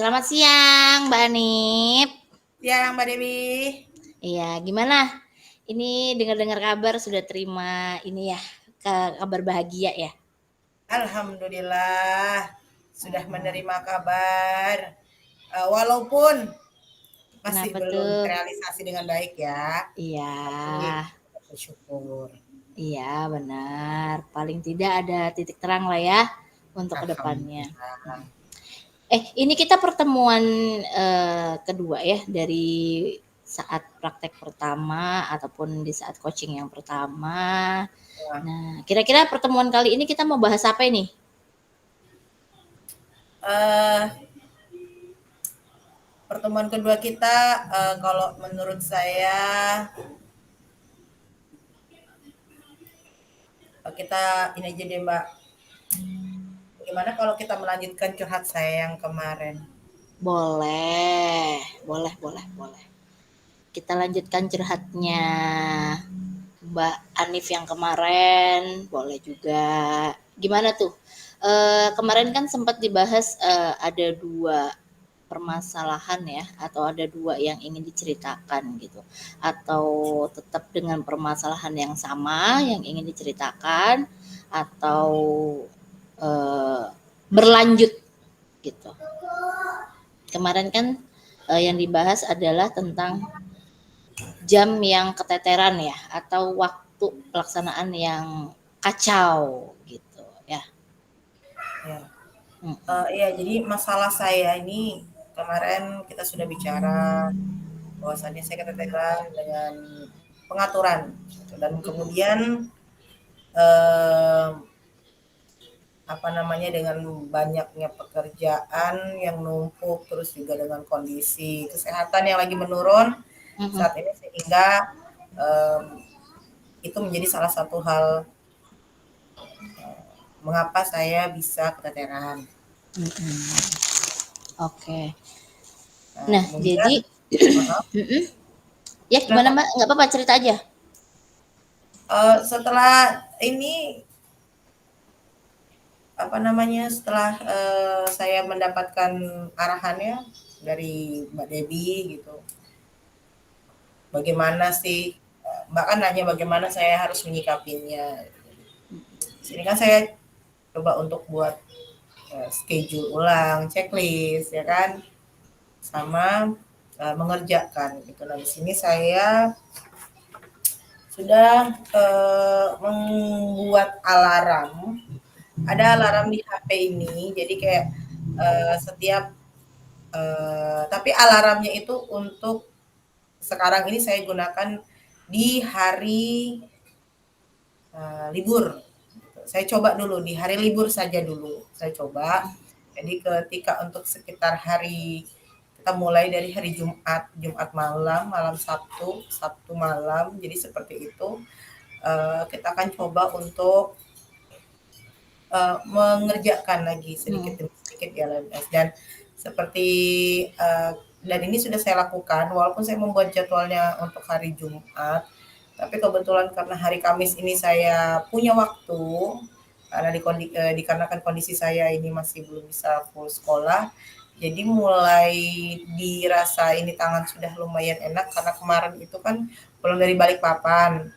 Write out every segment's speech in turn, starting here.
selamat siang Mbak Anip. Siang Mbak Dewi. Iya, gimana? Ini dengar-dengar kabar sudah terima ini ya, kabar bahagia ya? Alhamdulillah sudah menerima kabar. Walaupun masih Kenapa belum tuh? terrealisasi dengan baik ya, Iya, tapi bersyukur. iya benar. Paling tidak ada titik terang lah ya untuk kedepannya. Alhamdulillah. Ini kita pertemuan kedua ya dari saat praktek pertama ataupun di saat coaching yang pertama. Wah, Nah, kira-kira pertemuan kali ini kita mau bahas apa nih? eh, pertemuan kedua kita, kalau menurut saya kita ini aja deh Mbak. Gimana kalau kita melanjutkan curhat saya yang kemarin? Boleh, boleh, boleh, boleh. Kita lanjutkan curhatnya Mbak Anif yang kemarin, boleh juga. Gimana tuh? Kemarin kan sempat dibahas ada dua permasalahan ya, atau ada dua yang ingin diceritakan gitu, atau tetap dengan permasalahan yang sama yang ingin diceritakan, atau eh, berlanjut gitu. Kemarin kan yang dibahas adalah tentang jam yang keteteran ya, atau waktu pelaksanaan yang kacau gitu ya. Ya. Mm-mm. Iya, jadi masalah saya ini kemarin kita sudah bicara bahwasannya saya keteteran dengan pengaturan gitu. Dan kemudian eh, apa namanya dengan banyaknya pekerjaan yang numpuk terus juga dengan kondisi kesehatan yang lagi menurun Mm-mm. saat ini sehingga eh, itu menjadi salah satu hal mengapa saya bisa keteteran. Mm-mm. Oke. Nah, Nah, kemudian jadi mm-mm. Ya gimana silakan. Mbak? Nggak apa-apa, cerita aja. Setelah ini apa namanya setelah saya mendapatkan arahannya dari Mbak Dewi gitu, bagaimana sih Mbak kan nanya bagaimana saya harus menyikapinya. Di sini kan saya coba untuk buat schedule ulang, checklist ya kan, sama mengerjakan gitu. Nah di sini saya sudah membuat alarm. Ada alarm di HP ini, jadi kayak setiap tapi alarmnya itu untuk sekarang ini saya gunakan di hari libur. Saya coba dulu di hari libur saja dulu. Saya coba. Jadi ketika untuk sekitar hari kita mulai dari hari Jumat, Jumat malam, malam Sabtu, Sabtu malam. Jadi seperti itu. Kita akan coba untuk mengerjakan lagi sedikit Mm. demi sedikit di LMS dan seperti uh, dan ini sudah saya lakukan walaupun saya membuat jadwalnya untuk hari Jumat, tapi kebetulan karena hari Kamis ini saya punya waktu karena dikarenakan kondisi saya ini masih belum bisa full sekolah, jadi mulai dirasa ini tangan sudah lumayan enak karena kemarin itu kan pulang dari Balikpapan.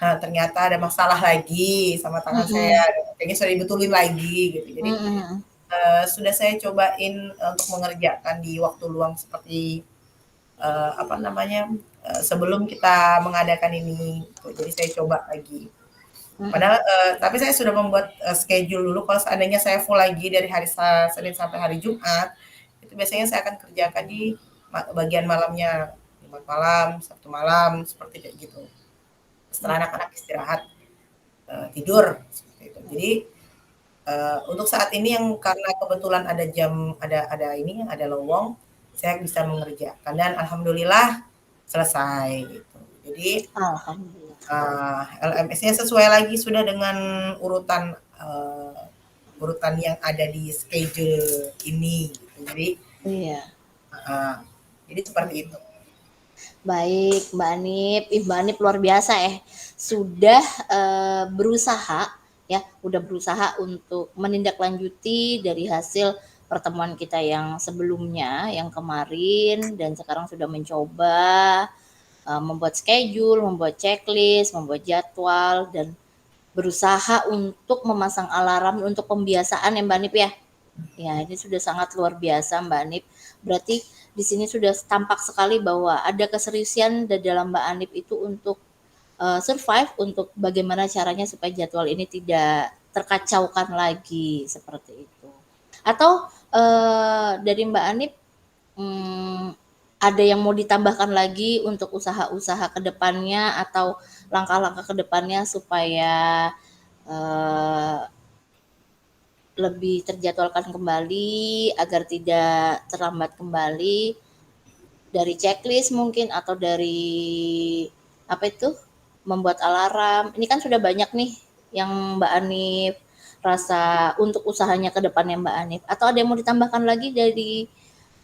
Nah, ternyata ada masalah lagi sama tangan saya, Mm-mm. kayaknya sudah dibetulin lagi gitu. Jadi Mm-mm. sudah saya cobain untuk mengerjakan di waktu luang seperti apa namanya sebelum kita mengadakan ini. Gitu. Jadi saya coba lagi. Mm-mm. Padahal tapi saya sudah membuat schedule dulu kalau seandainya saya full lagi dari hari Senin sampai hari Jumat, itu biasanya saya akan kerjakan di bagian malamnya, Jumat malam, Sabtu malam, seperti kayak gitu. Setelah anak-anak istirahat tidur seperti itu. Jadi untuk saat ini yang karena kebetulan ada jam ada ini ada lowong, saya bisa mengerjakan dan alhamdulillah selesai gitu. Jadi Alhamdulillah. LMS-nya sesuai lagi sudah dengan urutan urutan yang ada di schedule ini. Gitu. Iya. Uh, jadi seperti itu. Baik, Mbak Anip. Mbak Anip luar biasa ya. Sudah berusaha ya, udah berusaha untuk menindaklanjuti dari hasil pertemuan kita yang sebelumnya, yang kemarin, dan sekarang sudah mencoba membuat schedule, membuat checklist, membuat jadwal, dan berusaha untuk memasang alarm untuk pembiasaan ya Mbak Nip ya. Ya, ini sudah sangat luar biasa Mbak Nip. Berarti di sini sudah tampak sekali bahwa ada keseriusan di dalam Mbak Anip itu untuk survive, untuk bagaimana caranya supaya jadwal ini tidak terkacaukan lagi seperti itu. Atau dari Mbak Anip ada yang mau ditambahkan lagi untuk usaha-usaha kedepannya atau langkah-langkah kedepannya supaya lebih terjadwalkan kembali agar tidak terlambat kembali, dari checklist mungkin atau dari apa itu, membuat alarm. Ini kan sudah banyak nih yang Mbak Anif rasa untuk usahanya ke depannya Mbak Anif. Atau ada yang mau ditambahkan lagi dari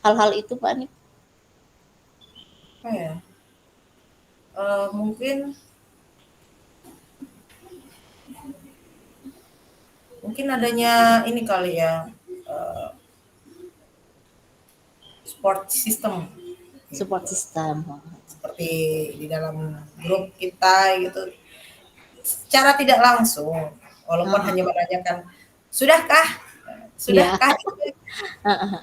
hal-hal itu Mbak Anif? Apa ya? Mungkin adanya ini kali ya, support system. Support Gitu. system. Seperti di dalam grup kita gitu, secara tidak langsung, walaupun hanya menanyakan, "Sudahkah? Iya. Sudahkah?"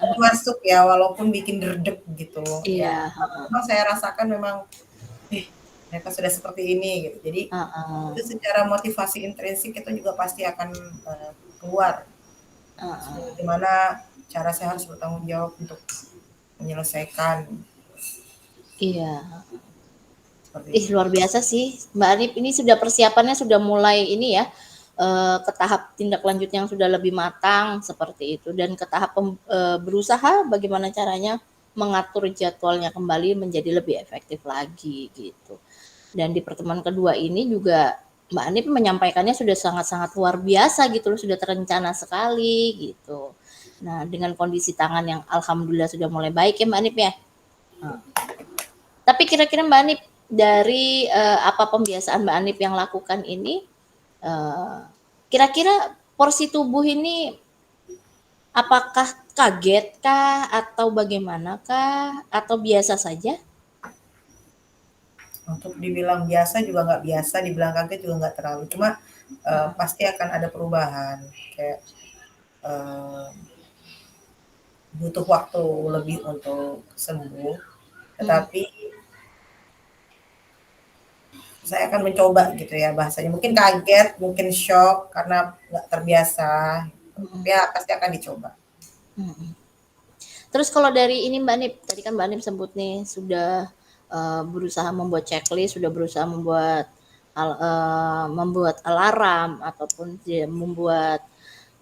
Itu masuk ya, walaupun bikin derdek gitu ya. Iya. Memang saya rasakan memang, mereka sudah seperti ini gitu. Jadi itu secara motivasi intrinsik itu juga pasti akan keluar. Gimana cara saya harus bertanggung jawab untuk menyelesaikan. Iya. Seperti itu. Luar biasa sih Mbak Anip, ini sudah persiapannya sudah mulai ini ya, ke tahap tindak lanjut yang sudah lebih matang seperti itu, dan ke tahap berusaha bagaimana caranya mengatur jadwalnya kembali menjadi lebih efektif lagi gitu. Dan di pertemuan kedua ini juga Mbak Anip menyampaikannya sudah sangat-sangat luar biasa gitu loh, sudah terencana sekali gitu. Nah, dengan kondisi tangan yang alhamdulillah sudah mulai baik ya Mbak Anip ya. Nah, tapi kira-kira Mbak Anip dari apa pembiasaan Mbak Anip yang lakukan ini, kira-kira porsi tubuh ini apakah kaget kah atau bagaimanakah atau biasa saja? Untuk dibilang biasa juga nggak biasa, dibilang kaget juga nggak terlalu. Cuma pasti akan ada perubahan. Kayak butuh waktu lebih untuk sembuh. Tetapi saya akan mencoba gitu ya bahasanya. Mungkin kaget, mungkin shock karena nggak terbiasa. Tapi ya pasti akan dicoba. Terus kalau dari ini Mbak Nip, tadi kan Mbak Nip sebut nih sudah berusaha membuat checklist, sudah berusaha membuat alarm ataupun membuat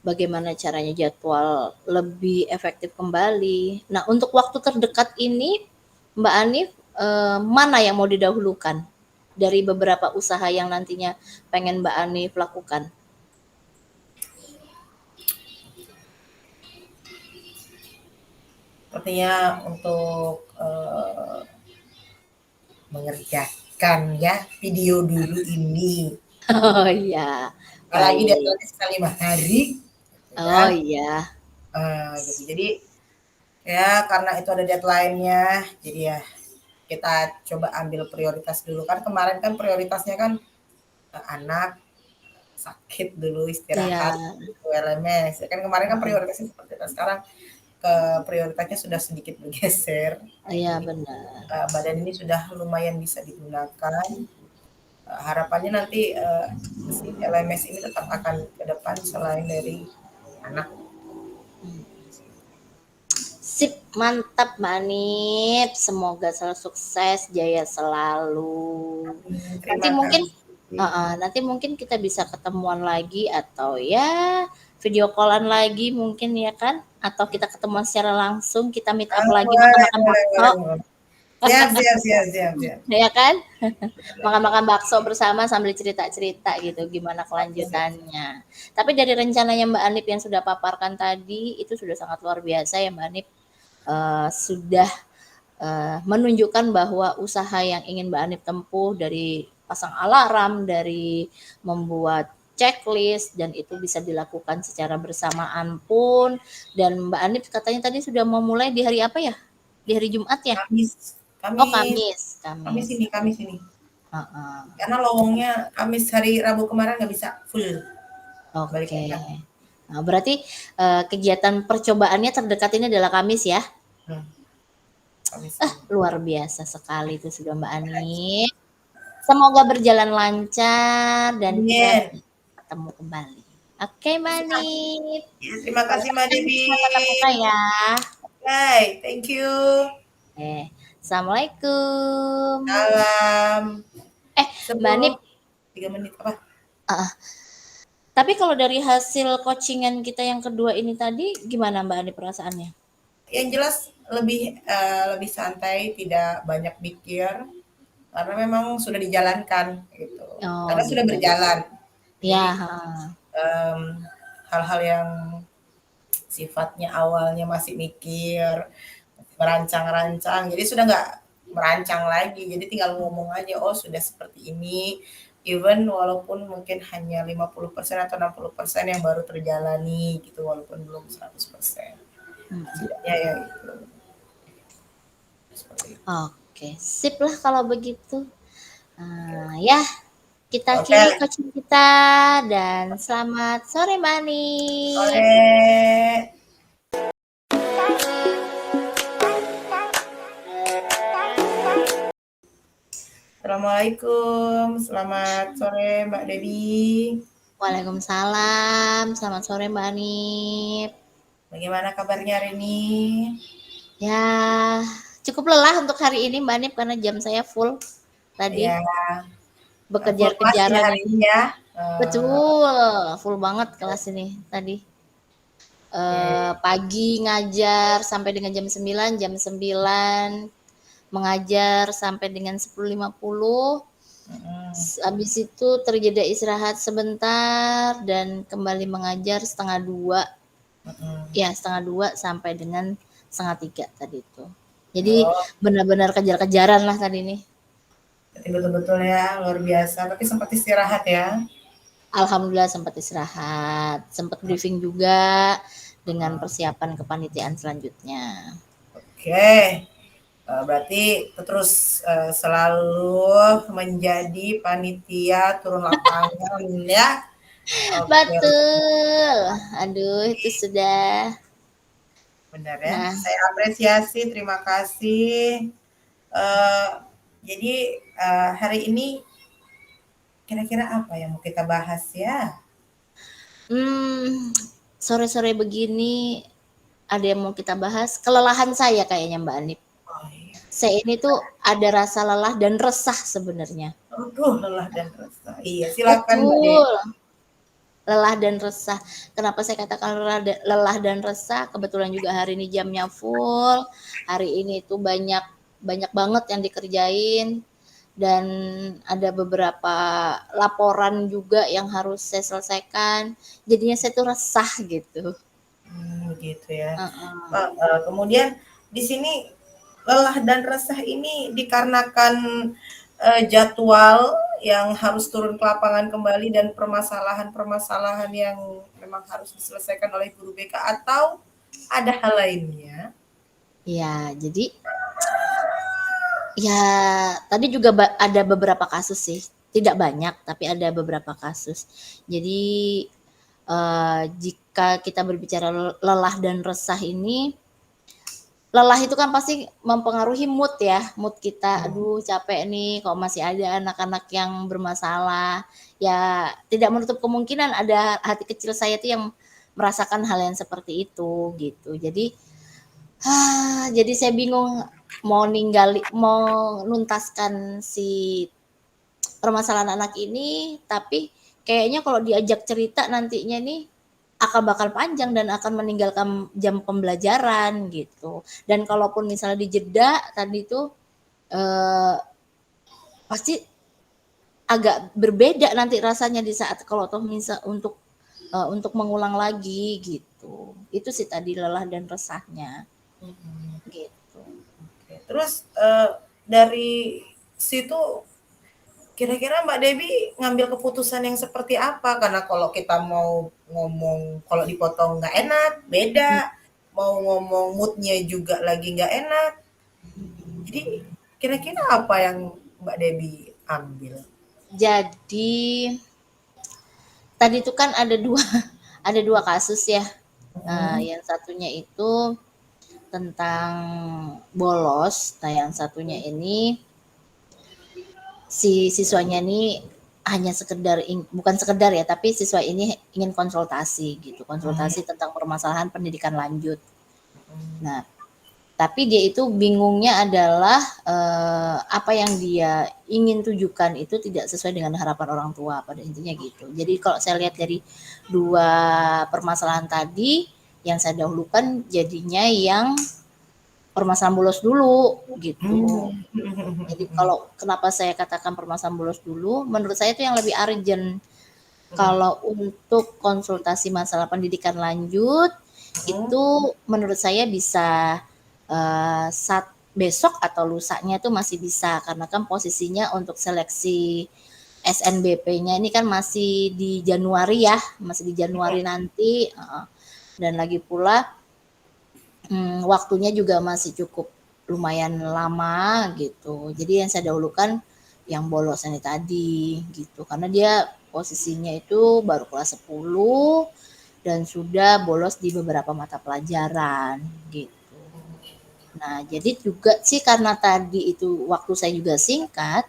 bagaimana caranya jadwal lebih efektif kembali. Nah, untuk waktu terdekat ini Mbak Anif mana yang mau didahulukan dari beberapa usaha yang nantinya pengen Mbak Anif lakukan? Sepertinya untuk mengerjakan ya video dulu ini. Oh iya, Apalagi baik. deadline sisa 5 hari, gitu Oh kan. iya. Gitu. Jadi ya karena itu ada deadline-nya, jadi ya kita coba ambil prioritas dulu. Kan kemarin kan prioritasnya kan anak, sakit dulu, Iya, istirahat, WLMS. Ya kan kemarin kan heeh. prioritasnya seperti itu. Sekarang prioritasnya sudah sedikit bergeser. Iya Jadi benar. badan ini sudah lumayan bisa digunakan. Harapannya nanti si LMS ini tetap akan ke depan selain dari anak. Sip, mantap Mbak Nip. Semoga selalu sukses, jaya selalu. Nanti Terima mungkin kasih. nanti mungkin kita bisa ketemuan lagi atau ya video callan lagi mungkin ya kan? Atau kita ketemuan secara langsung, kita meet up lagi Boleh, makan-makan boleh, bakso, boleh, boleh. Siap, siap, siap, siap, siap. ya kan? Makan-makan bakso bersama sambil cerita-cerita gitu gimana Oke, siap, siap. kelanjutannya. Tapi dari rencananya Mbak Anip yang sudah paparkan tadi itu sudah sangat luar biasa ya Mbak Anip. Sudah menunjukkan bahwa usaha yang ingin Mbak Anip tempuh dari pasang alarm, dari membuat checklist dan itu bisa dilakukan secara bersamaan pun. Dan Mbak Anip katanya tadi sudah memulai di hari apa ya? Di hari Jumat ya? Kamis, Oh, Kamis, Kamis, Kamis Kamis. ini, Kamis ini. Heeh. Karena lowongnya Kamis hari Rabu kemarin nggak bisa full balik Oke. aja. Nah, berarti kegiatan percobaannya terdekat ini adalah Kamis ya? Hmm, Kamis Ah, ini. luar biasa sekali itu sudah Mbak Ani. Semoga berjalan lancar dan kita Amin. ketemu kembali. Oke, Mbak Ani. Ya, terima kasih Mbak Mudah-mudahan Devi. bisa tatap muka ya. Bye, thank you. Assalamualaikum. Salam. Mbak Anip, 10 3 menit apa? uh, tapi kalau dari hasil coachingan kita yang kedua ini tadi, gimana Mbak Anip perasaannya? Yang jelas lebih santai, tidak banyak mikir karena memang sudah dijalankan gitu. Oh Karena sudah gitu. berjalan. Jadi Ya, ha. em, hal-hal yang sifatnya awalnya masih mikir, merancang-rancang, jadi sudah nggak merancang lagi, jadi tinggal ngomong aja, oh sudah seperti ini, even walaupun mungkin hanya 50% atau 60% yang baru terjalani gitu, walaupun belum 100%. Setidaknya ya itu. Seperti itu. Oke, sip lah kalau begitu. Ya, kita Oke, akhiri coaching kita dan selamat sore Mbak Anip. sore. Assalamualaikum, selamat sore Mbak Devi. Waalaikumsalam, selamat sore Mbak Anip. Bagaimana kabarnya hari ini? Ya, cukup lelah untuk hari ini Mbak Anip karena jam saya full tadi. Ya, full kelas ya Bekejar-kejaran hari ini. ini ya. Betul, full banget kelas ini tadi. Oke. Pagi ngajar sampai dengan jam 9 mengajar sampai dengan 10.50. Habis itu terjeda istirahat sebentar dan kembali mengajar setengah 2. Ya, setengah 2 sampai dengan setengah 3 tadi itu. Jadi Oh, benar-benar kejar-kejaran lah tadi nih. berarti betul-betul ya luar biasa. Tapi sempat istirahat ya. Alhamdulillah sempat istirahat, sempat briefing juga dengan persiapan kepanitiaan selanjutnya. Oke. Berarti terus selalu menjadi panitia turun lapangan ya. Oke, Betul. Aduh, itu sudah. benar ya. Nah, Saya apresiasi, terima kasih. Eh, jadi hari ini kira-kira apa yang mau kita bahas ya? sore-sore begini ada yang mau kita bahas. Kelelahan saya kayaknya Mbak Anip. Oh iya. Saya ini tuh ada rasa lelah dan resah sebenarnya. Aduh, lelah dan resah. Iya, silakan Mbak De. Betul. Lelah dan resah. Kenapa saya katakan lelah dan resah? Kebetulan juga hari ini jamnya full. Hari ini tuh banyak banyak banget yang dikerjain dan ada beberapa laporan juga yang harus saya selesaikan. Jadinya saya tuh resah gitu. Gitu ya. Uh-uh. Kemudian di sini lelah dan resah ini dikarenakan jadwal yang harus turun ke lapangan kembali dan permasalahan-permasalahan yang memang harus diselesaikan oleh guru BK atau ada hal lainnya? Ya, jadi ya tadi juga ada beberapa kasus sih. Tidak banyak, tapi ada beberapa kasus. Jadi jika kita berbicara lelah dan resah ini, lelah itu kan pasti mempengaruhi mood ya, mood kita. Aduh, capek nih, kok masih ada anak-anak yang bermasalah. Ya, tidak menutup kemungkinan ada hati kecil saya tuh yang merasakan hal yang seperti itu gitu. Jadi saya bingung mau nuntaskan si permasalahan anak ini, tapi kayaknya kalau diajak cerita nantinya nih akan bakal panjang dan akan meninggalkan jam pembelajaran gitu. Dan kalaupun misalnya dijeda tadi itu pasti agak berbeda nanti rasanya di saat kalau toh misal untuk mengulang lagi gitu. Itu sih tadi lelah dan resahnya gitu. Terus dari situ Kira-kira Mbak Debbie ngambil keputusan yang seperti apa? Karena kalau kita mau ngomong, kalau dipotong nggak enak, beda. Mau ngomong moodnya juga lagi nggak enak. Jadi kira-kira apa yang Mbak Debbie ambil? Jadi tadi itu kan ada dua ada dua kasus ya. Hmm. Yang satunya itu tentang bolos. Nah, yang satunya ini si siswanya ini hanya sekedar bukan sekedar ya, tapi siswa ini ingin konsultasi gitu, Hmm. konsultasi tentang permasalahan pendidikan lanjut. Nah, tapi dia itu bingungnya adalah apa yang dia ingin tujukan itu tidak sesuai dengan harapan orang tua pada intinya gitu. Jadi kalau saya lihat dari dua permasalahan tadi, yang saya dahulukan jadinya yang permasalahan bolos dulu gitu. Jadi Hmm. kalau kenapa saya katakan permasalahan bolos dulu, menurut saya itu yang lebih urgent. Kalau untuk konsultasi masalah pendidikan lanjut, Hmm. itu menurut saya bisa saat besok atau lusanya itu masih bisa karena kan posisinya untuk seleksi SNBP-nya ini kan masih di Januari ya, masih di Januari nanti dan lagi pula waktunya juga masih cukup lumayan lama gitu. Jadi yang saya dahulukan yang bolos ini tadi gitu. Karena dia posisinya itu baru kelas 10 dan sudah bolos di beberapa mata pelajaran gitu. Nah, jadi juga sih karena tadi itu waktu saya juga singkat,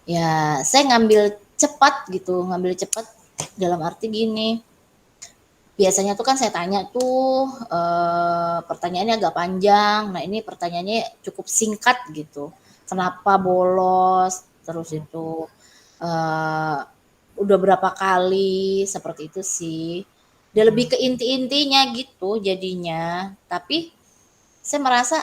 ya saya ngambil cepat gitu, ngambil cepat dalam arti gini, biasanya tuh kan saya tanya tuh pertanyaannya agak panjang. Nah ini pertanyaannya cukup singkat gitu. Kenapa bolos? Terus itu eh, udah berapa kali seperti itu sih. Dia lebih ke inti-intinya gitu jadinya. Tapi saya merasa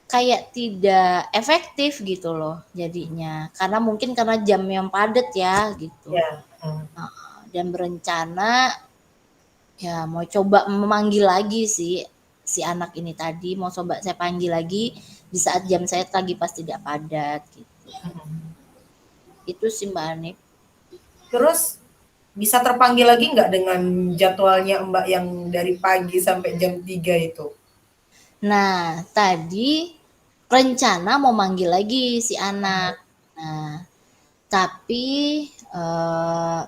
kayak tidak efektif gitu loh jadinya. Karena mungkin karena jam yang padat ya gitu. Ya. Hmm. Dan berencana ya mau coba memanggil lagi sih si anak ini tadi, mau coba saya panggil lagi di saat jam saya lagi pas tidak padat gitu. Itu sih Mbak Anip. Terus bisa terpanggil lagi nggak dengan jadwalnya Mbak yang dari pagi sampai jam 3 itu? Nah, tadi rencana mau manggil lagi si anak. Nah, tapi eh,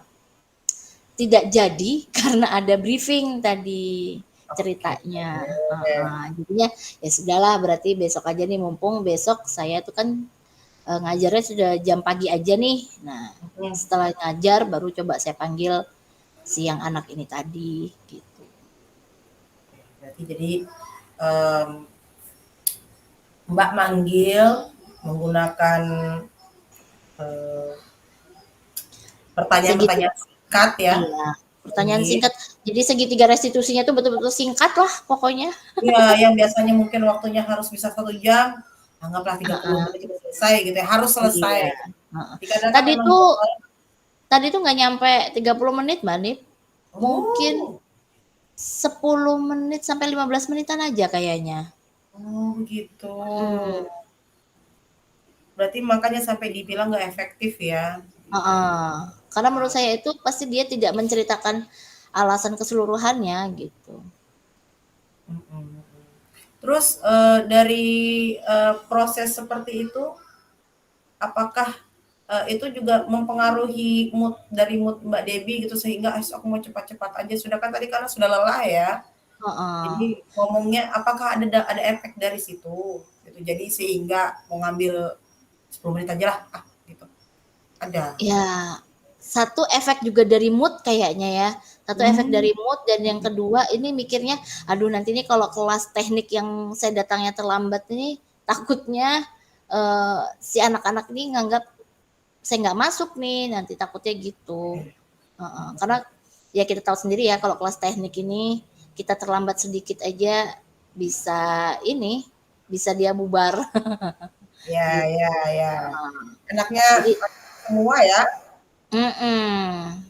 tidak jadi karena ada briefing tadi Oke. ceritanya. Jadinya ya sudahlah berarti besok aja nih mumpung besok saya tuh kan ngajarnya sudah jam pagi aja nih. Nah, Hmm. setelah ngajar baru coba saya panggil si yang anak ini tadi gitu. Berarti jadi em, Mbak manggil menggunakan eh, Segitu pertanyaan-pertanyaan singkat ya. iya, pertanyaan Manggil. singkat. Jadi segitiga restitusinya tuh betul-betul singkat lah pokoknya. Iya, yang biasanya mungkin waktunya harus bisa 1 jam, anggaplah 30 Heeh, menit kita selesai gitu ya, harus selesai. iya, heeh. Jadi kadang kan Tadi memang tuh jadwal. tadi tuh nggak nyampe 30 menit, Mbak Nip. Mungkin Oh, 10 menit sampai 15 menitan aja kayaknya. oh gitu. Mhm, Berarti makanya sampai dibilang nggak efektif ya. heeh. Karena menurut saya itu pasti dia tidak menceritakan alasan keseluruhannya gitu. Mhm. Terus dari proses seperti itu, apakah itu juga mempengaruhi mood dari mood Mbak Debbie gitu sehingga aku mau cepat-cepat aja sudah kan tadi karena sudah lelah ya. Heeh. Jadi ngomongnya apakah ada efek dari situ gitu. Jadi sehingga mau ngambil 10 menit aja lah gitu. Ada. Ya, satu efek juga dari mood kayaknya ya. Satu efek Hmm. dari mood dan yang kedua ini mikirnya, aduh nanti ini kalau kelas teknik yang saya datangnya terlambat ini takutnya si anak-anak ini nganggap saya nggak masuk nih, nanti takutnya gitu. Karena ya kita tahu sendiri ya kalau kelas teknik ini kita terlambat sedikit aja bisa ini, bisa dia bubar Ya, gitu. ya, ya. Enaknya Jadi semua ya.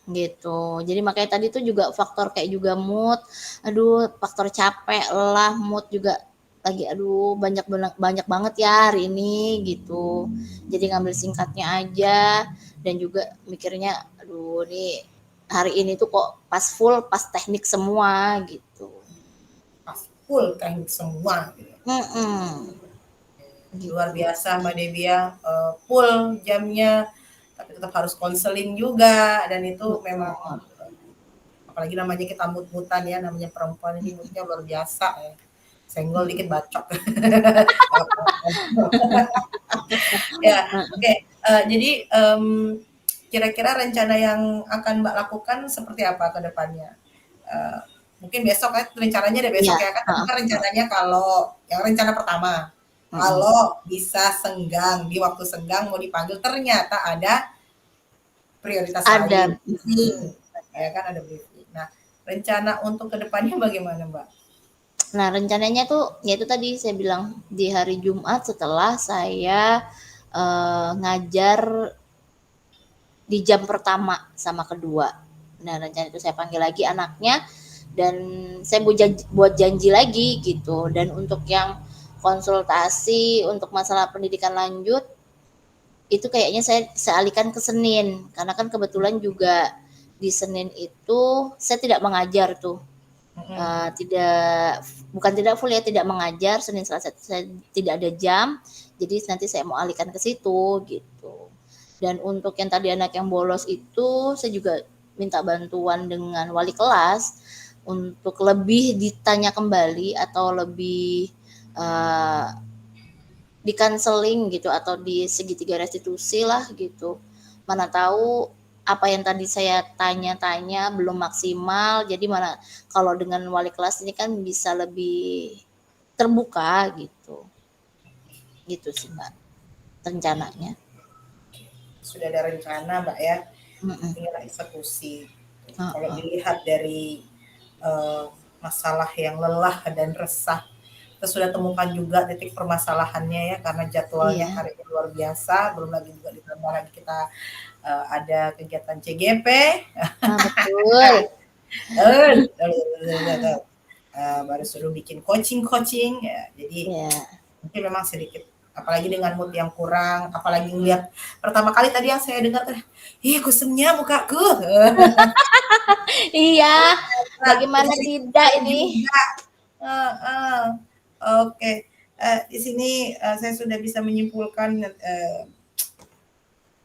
gitu. Jadi makanya tadi tuh juga faktor kayak juga mood, aduh faktor capek, lelah, mood juga lagi aduh banyak banget ya hari ini gitu. Jadi ngambil singkatnya aja dan juga mikirnya aduh nih hari ini tuh kok pas full pas teknik semua gitu. Pas full teknik semua gitu. Mm-mm. Luar Gitu. biasa Mbak Devi ya, full jamnya, tapi tetap harus konseling juga dan itu memang Betul. apalagi namanya kita mut-mutan ya, namanya perempuan ini mutnya luar biasa ya. Senggol dikit bacok. Ya, oke. Jadi kira-kira rencana yang akan Mbak lakukan seperti apa ke depannya? Eh, Mungkin besok kan rencananya ada besok Iya. ya kan tadi kan rencananya kalau yang rencana pertama Mm-mm. kalau bisa senggang di waktu senggang mau dipanggil ternyata ada prioritas lain Ada. briefing ya kan ada briefing. Nah rencana untuk kedepannya bagaimana Mbak? Nah, rencananya tuh ya itu tadi saya bilang di hari Jumat setelah saya ngajar di jam pertama sama kedua. Nah, rencana itu saya panggil lagi anaknya dan saya buat janji lagi gitu. Dan untuk yang konsultasi untuk masalah pendidikan lanjut itu kayaknya saya alihkan ke Senin karena kan kebetulan juga di Senin itu saya tidak mengajar tuh. Mm-mm. Tidak bukan tidak full ya, tidak mengajar Senin Selasa saya tidak ada jam. Jadi nanti saya mau alihkan ke situ gitu. Dan untuk yang tadi anak yang bolos itu saya juga minta bantuan dengan wali kelas untuk lebih ditanya kembali atau lebih uh, di counseling gitu atau di segitiga restitusi lah gitu. Mana tahu apa yang tadi saya tanya-tanya belum maksimal, jadi mana kalau dengan wali kelas ini kan bisa lebih terbuka gitu. Gitu sih Mbak rencananya. Sudah ada rencana Mbak ya, Mm-mm. tinggal eksekusi. Kalau Uh-uh. dilihat dari masalah yang lelah dan resah, kita sudah temukan juga titik permasalahannya ya karena jadwalnya Iya. hari ini luar biasa, belum lagi juga ditambah lagi kita ada kegiatan CGP, Ah, betul. baru suruh bikin coaching ya, jadi Ya. mungkin memang sedikit apalagi dengan mood yang kurang, apalagi ngeliat pertama kali tadi yang saya dengar ih kusemnya mukaku. Iya, Nah, bagaimana jadi tidak hari ini? juga. Heeh. Oke. Di sini saya sudah bisa menyimpulkan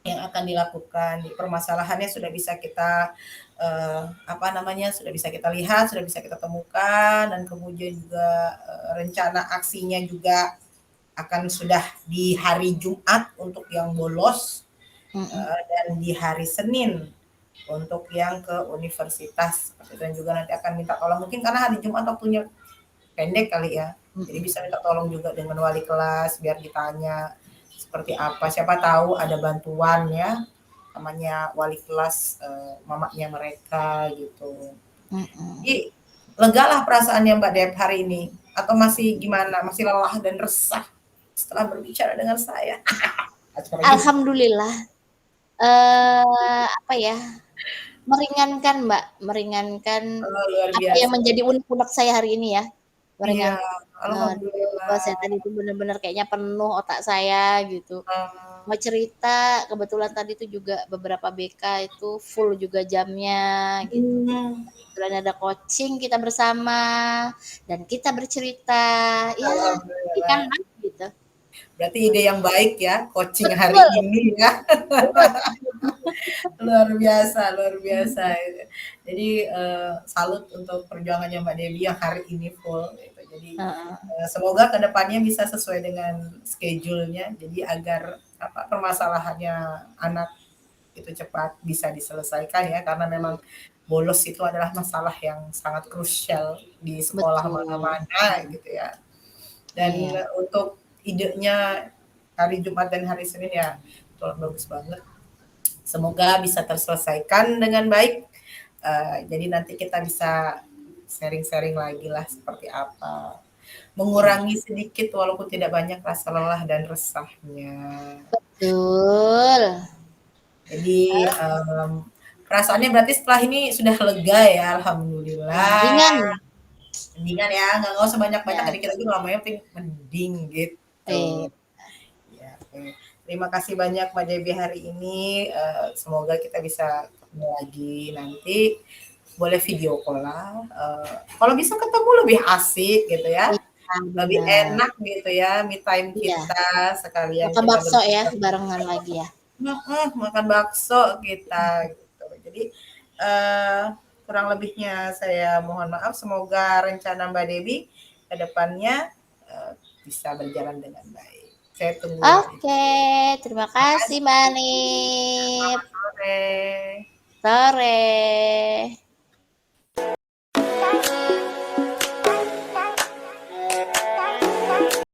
yang akan dilakukan. Permasalahannya sudah bisa kita apa namanya? Sudah bisa kita lihat, sudah bisa kita temukan dan kemudian juga rencana aksinya juga akan sudah di hari Jumat untuk yang bolos Mm-mm. dan di hari Senin untuk yang ke universitas dan juga nanti akan minta tolong mungkin karena hari Jumat waktunya pendek kali ya. Jadi Mm-mm. bisa minta tolong juga dengan wali kelas biar ditanya seperti apa. Siapa tahu ada bantuan ya namanya wali kelas mamanya mereka gitu. Mm-mm. Jadi lega lah perasaannya Mbak Dep hari ini atau masih gimana? Masih lelah dan resah setelah berbicara dengan saya. Alhamdulillah. Apa ya? Meringankan, Mbak, meringankan Luar apa yang biasa. menjadi unek-unek saya hari ini ya, Iya, meringankan. Aduh, saya alhamdulillah. tadi itu bener-bener kayaknya penuh otak saya gitu. Mau cerita, kebetulan tadi itu juga beberapa BK itu full juga jamnya gitu. Hmm, Kebetulan ada coaching kita bersama dan kita bercerita, ya alhamdulillah. ringan lah gitu. Berarti ide yang baik ya, coaching hari Betul, ini ya. betul. Luar biasa, luar biasa. Jadi salut untuk perjuangannya Mbak Devi yang hari ini full. Gitu. Jadi Heeh, semoga kedepannya bisa sesuai dengan schedule-nya. Jadi agar apa permasalahannya anak itu cepat bisa diselesaikan ya, karena memang bolos itu adalah masalah yang sangat krusial di sekolah betul. mana-mana gitu ya. Dan Iya. untuk idenya hari Jumat dan hari Senin ya, itu bagus banget. Semoga bisa terselesaikan dengan baik. Jadi nanti kita bisa sharing-sharing lagi lah seperti apa. Mengurangi sedikit walaupun tidak banyak rasa lelah dan resahnya. Betul. Jadi perasaannya berarti setelah ini sudah lega ya, alhamdulillah. Ringan, Mendingan ya, nggak usah banyak-banyak, Ya, dikit-dikit namanya penting mending gitu. eh, Ya, oke. Terima kasih banyak Mbak Debbie hari ini. Semoga kita bisa ketemu lagi nanti. Boleh video call lah. Kalau bisa ketemu lebih asik gitu ya. iya Lebih benar. enak gitu ya, me time Iya, kita sekalian makan kita bakso ya berbuka. barengan lagi ya. Makan bakso kita gitu. Jadi kurang lebihnya saya mohon maaf. Semoga rencana Mbak Debbie ke depannya bisa berjalan dengan baik. Saya tunggu hari itu. Oke, terima Terima kasih Mbak kasih. Nip. Selamat sore. Sore.